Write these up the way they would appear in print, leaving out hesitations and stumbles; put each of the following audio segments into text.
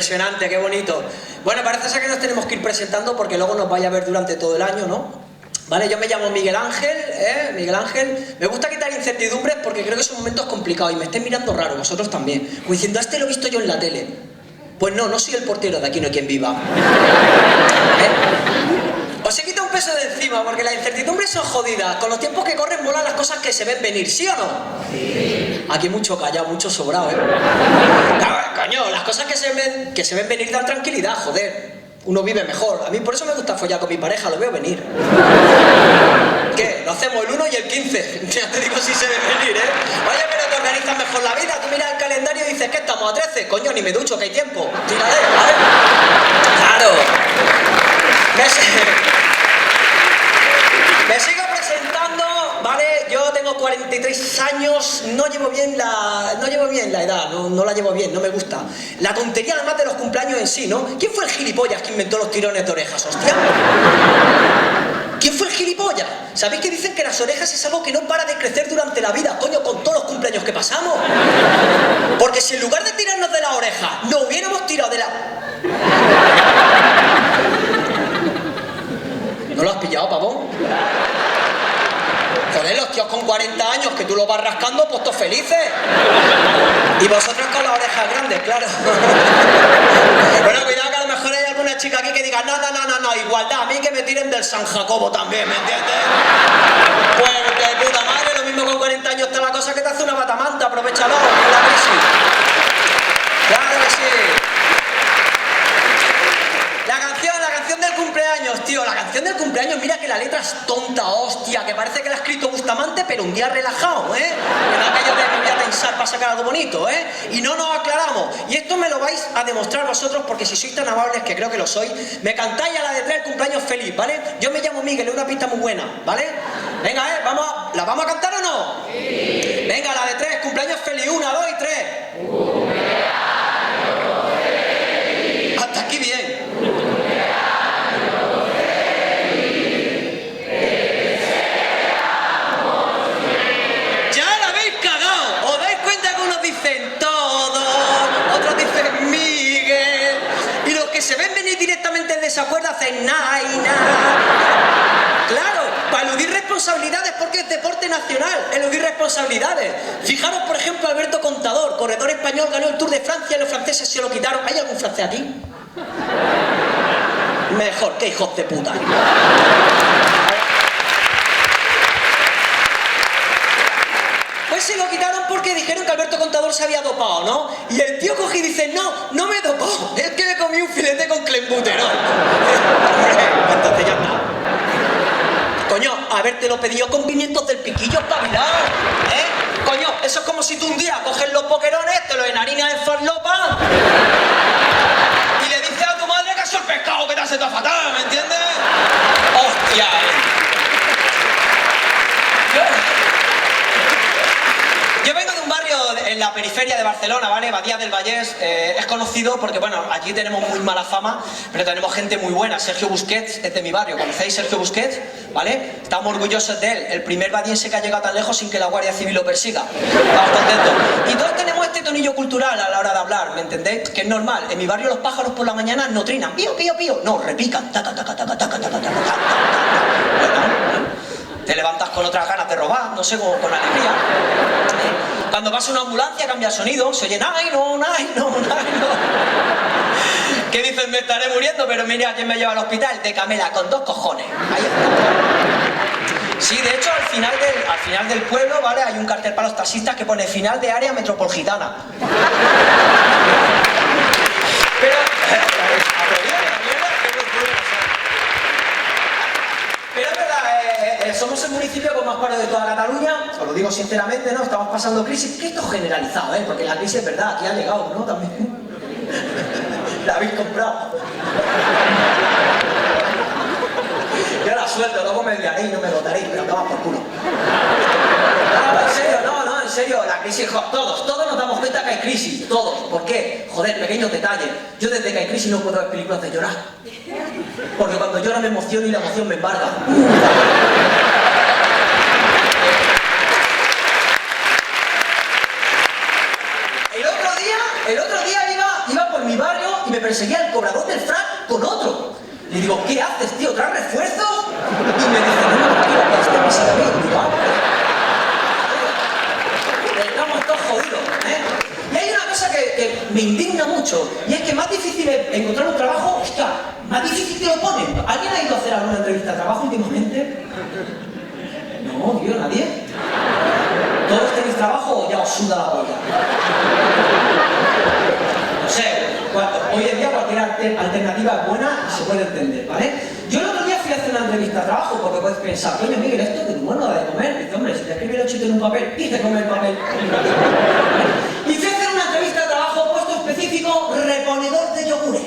Impresionante, qué bonito. Bueno, parece ser que nos tenemos que ir presentando porque luego nos vaya a ver durante todo el año, ¿no? Vale, yo me llamo Miguel Ángel, Miguel Ángel. Me gusta quitar incertidumbres porque creo que son momentos complicados y me estáis mirando raro, vosotros también. Como diciendo, este lo he visto yo en la tele. Pues no, no soy el portero de Aquí no hay quien viva. Os he quitado un peso de encima porque las incertidumbres son jodidas. Con los tiempos que corren molan las cosas que se ven venir, ¿sí o no? Sí. Aquí mucho callado, mucho sobrado, Claro, coño, las cosas que se ven venir dan tranquilidad, joder. Uno vive mejor. A mí por eso me gusta follar con mi pareja, lo veo venir. ¿Qué? Lo hacemos el 1 y el 15. Ya te digo si se ve venir, Oye, pero te organizas mejor la vida. Tú miras el calendario y dices que estamos a 13. Coño, ni me ducho, que hay tiempo. Tírale, ¿vale? Claro. Me sigo presentando, ¿vale? Yo tengo 43 años, no llevo bien la edad, no la llevo bien, no me gusta. La tontería además de los cumpleaños en sí, ¿no? ¿Quién fue el gilipollas que inventó los tirones de orejas, hostia? ¿Quién fue el gilipollas? ¿Sabéis que dicen que las orejas es algo que no para de crecer durante la vida, coño, con todos los cumpleaños que pasamos? Porque si en lugar de tirarnos de la oreja, nos hubiéramos tirado de la... ¿No lo has pillado, pavón? Joder, los tíos con 40 años que tú los vas rascando, pues todos felices. Y vosotros con las orejas grandes, claro. Bueno, cuidado que a lo mejor hay alguna chica aquí que diga no, igualdad, a mí que me tiren del San Jacobo también, ¿me entiendes? Pues de puta madre, lo mismo con 40 años está la cosa que te hace una batamanta, aprovechalo, que es la crisis. Claro que sí. La canción del cumpleaños, tío, la canción del cumpleaños, mira que la letra es tonta, hostia, que parece que la ha escrito Bustamante, pero un día relajado, En aquello de me voy a tensar para sacar algo bonito, Y no nos aclaramos. Y esto me lo vais a demostrar vosotros, porque si sois tan amables, que creo que lo sois, me cantáis a la de 3 el cumpleaños feliz, ¿vale? Yo me llamo Miguel, es una pista muy buena, ¿vale? Venga, ¿la vamos a cantar o no? Sí. Venga, la de 3, cumpleaños feliz, 1, 2 y 3. Hasta aquí bien. Dicen todos, otros dicen Miguel, y los que se ven venir directamente en desacuerdo hacen nay. Claro, para eludir responsabilidades, porque es deporte nacional, eludir responsabilidades. Fijaros, por ejemplo, Alberto Contador, corredor español, ganó el Tour de Francia y los franceses se lo quitaron. ¿Hay algún francés aquí? Mejor, que hijos de puta. Pues se lo quitaron porque dijeron que Alberto Contador se había dopado, ¿no? Y el tío cogí y dice, no me he dopado, es que me comí un filete con clenbuterol. Entonces ya está. Coño, habértelo pedido con pimientos del piquillo espabilado, Coño, eso es como si tú un día coges los boquerones, te los enharinas en farlopa y le dices a tu madre que ha sido el pescado que te hace todo fatal, ¿me entiendes? ¡Hostia, Yo vengo de un barrio en la periferia de Barcelona, ¿vale? Badía del Vallès. Es conocido porque, bueno, allí tenemos muy mala fama, pero tenemos gente muy buena. Sergio Busquets es de mi barrio. ¿Conocéis Sergio Busquets? ¿Vale? Estamos orgullosos de él. El primer badiense que ha llegado tan lejos sin que la Guardia Civil lo persiga. Estamos contentos. Y todos tenemos este tonillo cultural a la hora de hablar, ¿me entendéis? Que es normal. En mi barrio los pájaros por la mañana no trinan. Pío, pío, pío. No, repican. Taca, taca, taca, taca, taca, taca, taca. Te levantas con otras ganas de robar, no sé, con alegría. Cuando pasa una ambulancia cambia el sonido, se oye ay no. ¿Qué dices? Me estaré muriendo, pero mira quién me lleva al hospital, de Camela, con 2 cojones. Ahí está. Sí, de hecho, al final del pueblo, ¿vale? Hay un cartel para los taxistas que pone final de área metropolitana. Pero es verdad, somos el municipio con más paro de toda Cataluña, os lo digo sinceramente, ¿no? Estamos pasando crisis, que esto es generalizado, porque la crisis es verdad, aquí ha llegado, ¿no? También. La habéis comprado. Yo la suelto, luego me odiaréis, no me votaréis, pero toma por culo. No, en serio, en serio, la crisis, todos nos damos cuenta que hay crisis, todos. ¿Por qué? Joder, pequeños detalles. Yo desde que hay crisis no puedo ver películas de llorar. Porque cuando lloro me emociono y la emoción me embarga. El otro día iba por mi barrio y me encontrar un trabajo, hostia, más difícil te lo ponen. ¿Alguien ha ido a hacer alguna entrevista de trabajo últimamente? No, tío, nadie. ¿Todos tenéis trabajo o ya os suda la polla? No sé, hoy en día cualquier alternativa es buena y se puede entender, ¿vale? Yo el otro día fui a hacer una entrevista de trabajo porque puedes pensar, coño, Miguel, esto de bueno de comer. Dice, hombre, si te escribe el chiste en un papel, dice comer el papel. Y fui a hacer una entrevista de trabajo, puesto específico, reponedor de yogures.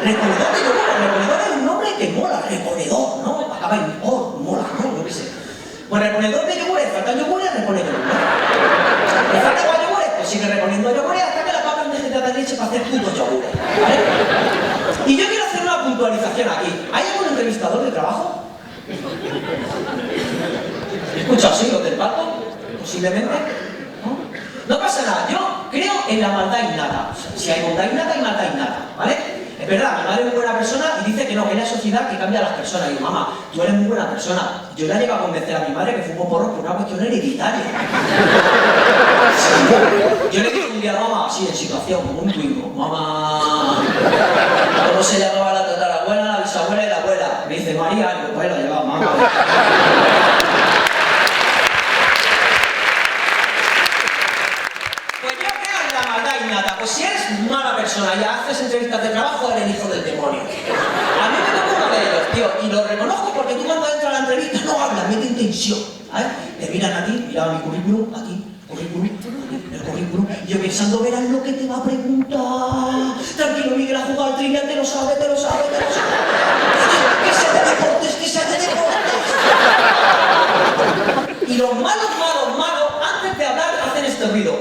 Reponedor de yogures, reponedor es un nombre que mola, reponedor, ¿no? Acaba en or, mola, ¿no? Yo qué sé. Pues reponedor de yogures, faltan yogures, reponedor, ¿no? ¿Le falta para yogures? Pues sigue reponiendo yogures hasta que la pagan de gente de leche para hacer putos yogures, ¿vale? Y yo quiero hacer una puntualización aquí. ¿Hay algún entrevistador de trabajo? ¿Escucha así los del palco? Posiblemente. No pasa nada, yo creo en la maldad innata. O sea, si hay bondad innata, hay maldad innata, ¿vale? Es verdad, mi madre es muy buena persona y dice que no, que es la sociedad que cambia a las personas. Y digo, mamá, tú eres muy buena persona. Yo la llevo a convencer a mi madre que fumo porro por una cuestión hereditaria. Sí. Yo le dije un día a mamá, así en situación, como un twingo, mamá, ¿cómo se llamaba la tatarabuela, la bisabuela y la abuela? Me dice María, y pues la llevaba mamá. Pues si eres mala persona y haces entrevistas de trabajo, eres hijo del demonio. A mí me tocó uno de ellos, tío, y lo reconozco porque tú cuando entras a la entrevista no hablas, mete intención, ¿sabes? Te miran a ti, miraba mi currículum, a ti, currículum, el currículum, y yo pensando, verás lo que te va a preguntar. Tranquilo, Miguel, ha jugado al trivial, te lo sabe, te lo sabe, te lo sabe. Que se hace deportes, que se hace deportes. Y los malos, antes de hablar, hacen este ruido.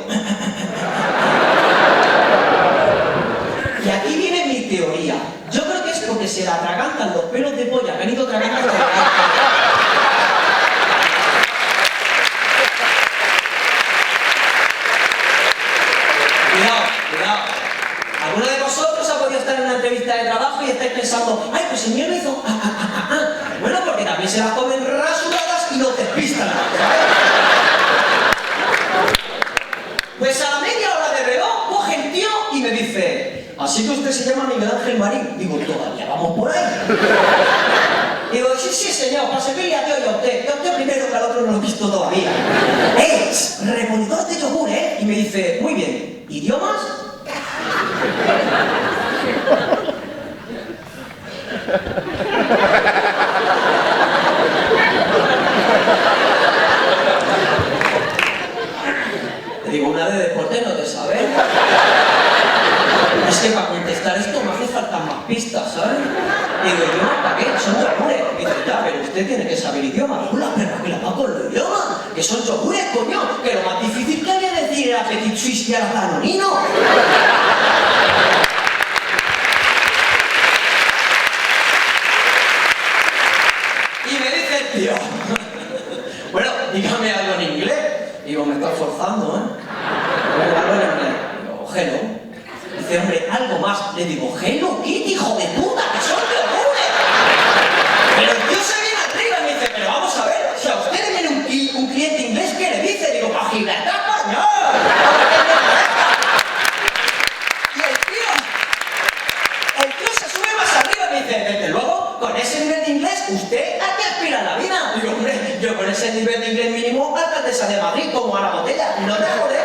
Y aquí viene mi teoría. Yo creo que es porque se le atragantan los pelos de polla que han ido tragando hasta la Cuidado. ¿Alguno de vosotros ha podido estar en una entrevista de trabajo y estáis pensando, ay, pues el mío lo hizo? Bueno, porque también se las comen rasuradas y no te despistan. Pues a la media hora de reloj coge el tío y me dice, así que usted se llama Miguel Ángel Marín. Digo, todavía vamos por ahí. Digo, sí, señor, para servirle a Dios y a usted. Y a usted primero, que al otro no lo he visto todavía. Reponedor de yogur, ¿eh? Y me dice, muy bien, ¿idiomas? Te digo, una de deporte no te sabe. Es que para contestar esto me hace falta más pistas, ¿sabes? Digo, ¿idiomas para qué? Son yogures. Dice, ya, pero usted tiene que saber idiomas. Digo, la perra que la va con los idiomas. Que son yogures, coño. Que lo más difícil que había decir era Petit Suisse y era Danonino. Y me dice el tío, bueno, dígame algo en inglés. Digo, me estás forzando, ¿eh? Algo en inglés. Digo, hello. Dice, hombre, algo más. Le digo, Hello Kitty, hijo de puta, que son yogures. Pero el tío se viene arriba y me dice, pero vamos a ver, si a usted le viene un cliente inglés, ¿qué le dice? Digo, para Gibraltar, español. Y el tío se sube más arriba y me dice, desde luego, con ese nivel de inglés, ¿usted a qué aspira en la vida? Digo, hombre, yo con ese nivel de inglés mínimo, alcaldesa de Madrid, como Ana Botella, no te jodes.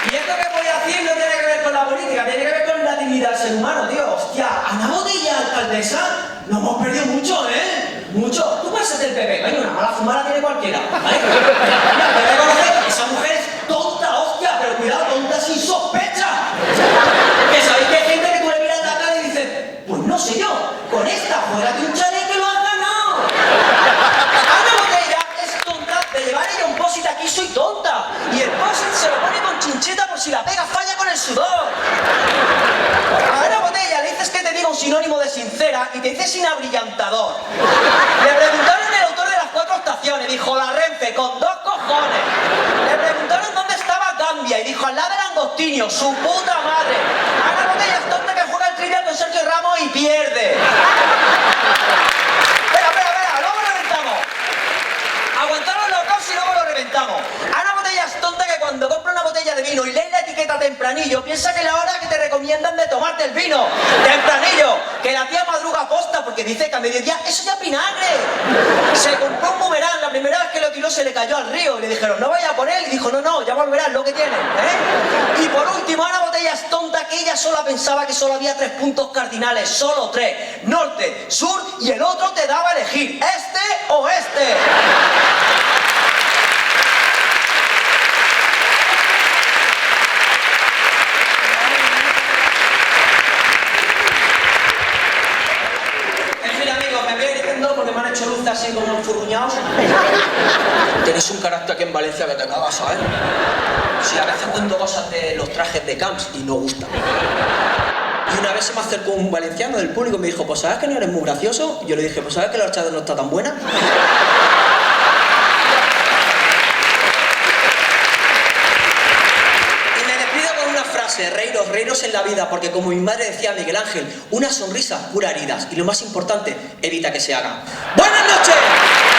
Y esto que voy a decir no tiene que ver con la política, tiene que ver con la dignidad del ser humano, tío. Hostia, Ana Botella, alcaldesa, nos hemos perdido mucho, ¿eh? Mucho. Tú puedes ser del PP, coño, una mala fumada tiene cualquiera, ¿vale? Mira, te reconocer que esa mujer es tonta, hostia, pero cuidado, tonta sin sospecha. Que sabéis que hay gente que tú le miras la cara y dices, pues no sé yo, con esta fuera de un chalet que lo has ganado. Ana Botella es tonta de llevar ella un posit aquí, soy tonta. Y el posit se lo pone con chincheta por si la pega falla con el sudor. A Ana Botella le dices que te diga un sinónimo de sincera y te dice sin abrillantador. Le preguntaron el autor de las 4 estaciones, dijo la Renfe, con 2 cojones. Le preguntaron dónde estaba Gambia y dijo al lado del Angostinio, su puta madre. Ana Botella es tonta que juega el trivial con Sergio Ramos y pierde. Espera, luego lo reventamos. Aguantaron los dos y luego lo reventamos. Ana Botella es tonta que cuando meriendas de tomarte el vino, tempranillo, que la tía madruga a posta porque dice que a mediodía eso ya es vinagre. Se compró un boomerang, la primera vez que lo tiró se le cayó al río y le dijeron, no vaya por él, y dijo, no, ya volverás, lo que tiene, ¿eh? Y por último, una botella es tonta que ella sola pensaba que solo había 3 puntos cardinales, solo 3, norte, sur, y el otro te daba a elegir, este o este. Porque me han hecho luz así como enfurruñados. Tenéis un carácter aquí en Valencia que te cagas, ¿sabes? Sí, a veces cuento cosas de los trajes de camps y no gusta. Y una vez se me acercó un valenciano del público y me dijo, pues ¿sabes que no eres muy gracioso? Y yo le dije, pues ¿sabes que la horchata no está tan buena? Reíros en la vida, porque como mi madre decía Miguel Ángel, una sonrisa cura heridas y lo más importante, evita que se hagan. ¡Buenas noches!